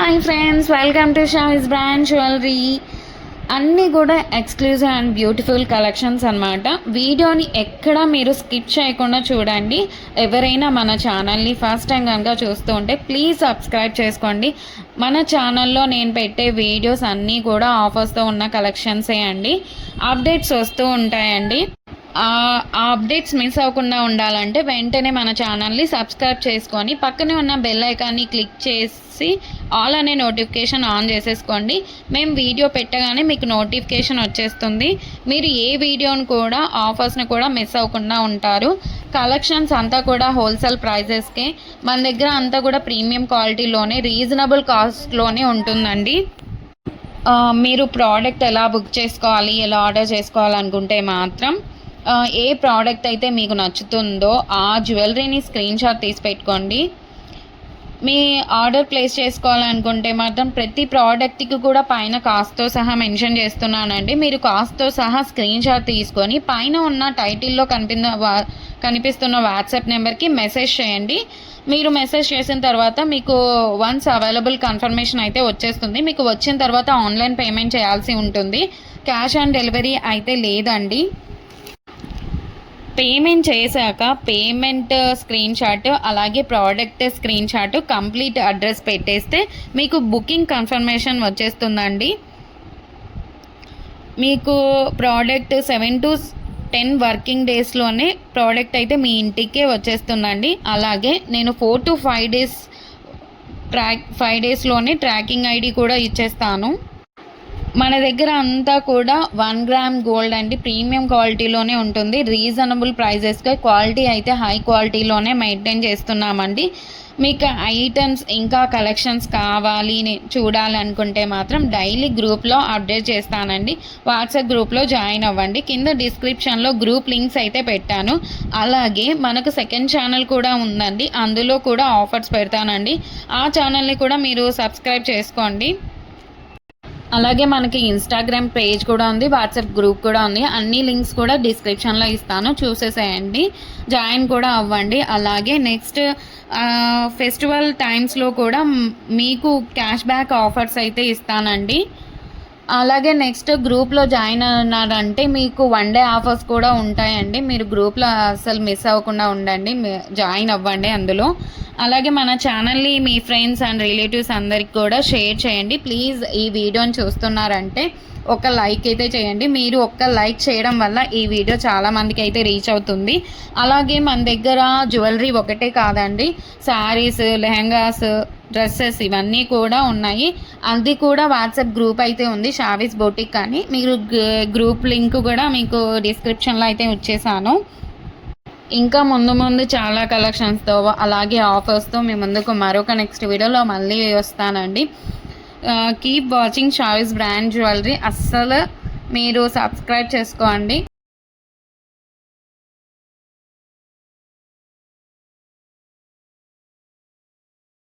Hi friends, welcome to షాయిస్ brand jewellery. అన్నీ కూడా exclusive and beautiful collections అనమాట. వీడియోని ఎక్కడ మీరు స్కిప్ చేయకుండా చూడండి. ఎవరైనా మన ఛానల్ని ఫస్ట్ టైం కనుక చూస్తూ ఉంటే ప్లీజ్ సబ్స్క్రైబ్ చేసుకోండి. మన ఛానల్లో నేను పెట్టే వీడియోస్ అన్నీ కూడా ఆఫర్స్తో ఉన్న కలెక్షన్సే అండి. అప్డేట్స్ వస్తూ ఉంటాయండి. ఆ అప్డేట్స్ మిస్ అవ్వకుండా ఉండాలంటే వెంటనే మన ఛానల్ని సబ్స్క్రైబ్ చేసుకొని పక్కనే ఉన్న బెల్ ఐకాన్ని క్లిక్ చేసి ఆల్ అనే నోటిఫికేషన్ ఆన్ చేసేసుకోండి. మేము వీడియో పెట్టగానే మీకు నోటిఫికేషన్ వచ్చేస్తుంది. మీరు ఏ వీడియోని కూడా ఆఫర్స్ని కూడా మిస్ అవ్వకుండా ఉంటారు. కలెక్షన్స్ అంతా కూడా హోల్సేల్ ప్రైజెస్కే, మన దగ్గర అంతా కూడా ప్రీమియం క్వాలిటీలోనే రీజనబుల్ కాస్ట్లోనే ఉంటుందండి. మీరు ప్రోడక్ట్ ఎలా బుక్ చేసుకోవాలి, ఎలా ఆర్డర్ చేసుకోవాలనుకుంటే మాత్రం ఏ ప్రోడక్ట్ అయితే మీకు నచ్చుతుందో ఆ జ్యువెలరీని స్క్రీన్ షాట్ తీసి పెట్టుకోండి. మీ ఆర్డర్ ప్లేస్ చేసుకోవాలనుకుంటే మాత్రం ప్రతి ప్రోడక్ట్కి కూడా పైన కాస్ట్తో సహా మెన్షన్ చేస్తున్నానండి. మీరు కాస్ట్తో సహా స్క్రీన్ షాట్ తీసుకొని పైన ఉన్న టైటిల్లో కనిపిస్తున్న వాట్సాప్ నెంబర్కి మెసేజ్ చేయండి. మీరు మెసేజ్ చేసిన తర్వాత మీకు వన్స్ అవైలబుల్ కన్ఫర్మేషన్ అయితే వచ్చేస్తుంది. మీకు వచ్చిన తర్వాత ఆన్లైన్ పేమెంట్ చేయాల్సి ఉంటుంది. క్యాష్ ఆన్ డెలివరీ అయితే లేదండి. పేమెంట్ చేశాక పేమెంట్ స్క్రీన్ షాట్ అలాగే product screen shot complete address పెట్టేస్తే మీకు బుకింగ్ కన్ఫర్మేషన్ వచ్చేస్తుందండి. మీకు ప్రోడక్ట్ 7 to 10 వర్కింగ్ డేస్లోనే ప్రోడక్ట్ అయితే మీ ఇంటికే వచ్చేస్తుందండి. అలాగే నేను 4 to 5 డేస్లోనే ట్రాకింగ్ ఐడి కూడా ఇచ్చేస్తాను. మన దగ్గర అంతా కూడా 1 గ్రామ్ గోల్డ్ అండి, ప్రీమియం క్వాలిటీలోనే ఉంటుంది. రీజనబుల్ ప్రైజెస్గా క్వాలిటీ అయితే హై క్వాలిటీలోనే మెయింటైన్ చేస్తున్నామండి. మీకు ఐటమ్స్ ఇంకా కలెక్షన్స్ కావాలి చూడాలనుకుంటే మాత్రం డైలీ గ్రూప్లో అప్డేట్ చేస్తానండి. వాట్సాప్ గ్రూప్లో జాయిన్ అవ్వండి. కింద డిస్క్రిప్షన్లో గ్రూప్ లింక్స్ అయితే పెట్టాను. అలాగే మనకు సెకండ్ ఛానల్ కూడా ఉందండి, అందులో కూడా ఆఫర్స్ పెడతానండి. ఆ ఛానల్ని కూడా మీరు సబ్స్క్రైబ్ చేసుకోండి. అలాగే మనకి ఇన్స్టాగ్రామ్ పేజ్ కూడా ఉంది, వాట్సాప్ గ్రూప్ కూడా ఉంది. అన్ని లింక్స్ కూడా డిస్క్రిప్షన్లో ఇస్తాను, చూసేసేయండి, జాయిన్ కూడా అవ్వండి. అలాగే నెక్స్ట్ ఫెస్టివల్ టైమ్స్లో కూడా మీకు క్యాష్ బ్యాక్ ఆఫర్స్ అయితే ఇస్తానండి. అలాగే నెక్స్ట్ గ్రూప్లో జాయిన్ అన్నారంటే మీకు 1 day ఆఫర్స్ కూడా ఉంటాయండి. మీరు గ్రూప్లో అసలు మిస్ అవ్వకుండా ఉండండి, జాయిన్ అవ్వండి అందులో. అలాగే మన ఛానల్ని మీ ఫ్రెండ్స్ అండ్ రిలేటివ్స్ అందరికి కూడా షేర్ చేయండి. ప్లీజ్ ఈ వీడియోని చూస్తున్నారంటే ఒక లైక్ అయితే చేయండి. మీరు ఒక్క లైక్ చేయడం వల్ల ఈ వీడియో చాలామందికి అయితే రీచ్ అవుతుంది. అలాగే మన దగ్గర జ్యువెలరీ ఒకటే కాదండి, శారీస్, లెహంగాస్, డ్రెస్సెస్ ఇవన్నీ కూడా ఉన్నాయి. అది కూడా వాట్సాప్ గ్రూప్ అయితే ఉంది, షావీస్ బొటిక్ అని. మీరు గ్రూప్ లింక్ కూడా మీకు డిస్క్రిప్షన్లో అయితే వచ్చేసాను. ఇంకా ముందు చాలా కలెక్షన్స్తో అలాగే ఆఫర్స్తో మీ ముందుకు మరొక నెక్స్ట్ వీడియోలో మళ్ళీ వస్తానండి. కీప్ వాచింగ్ షావీస్ బ్రాండ్ జ్యువెలరీ. అస్సలు మీరు సబ్స్క్రైబ్ చేసుకోండి.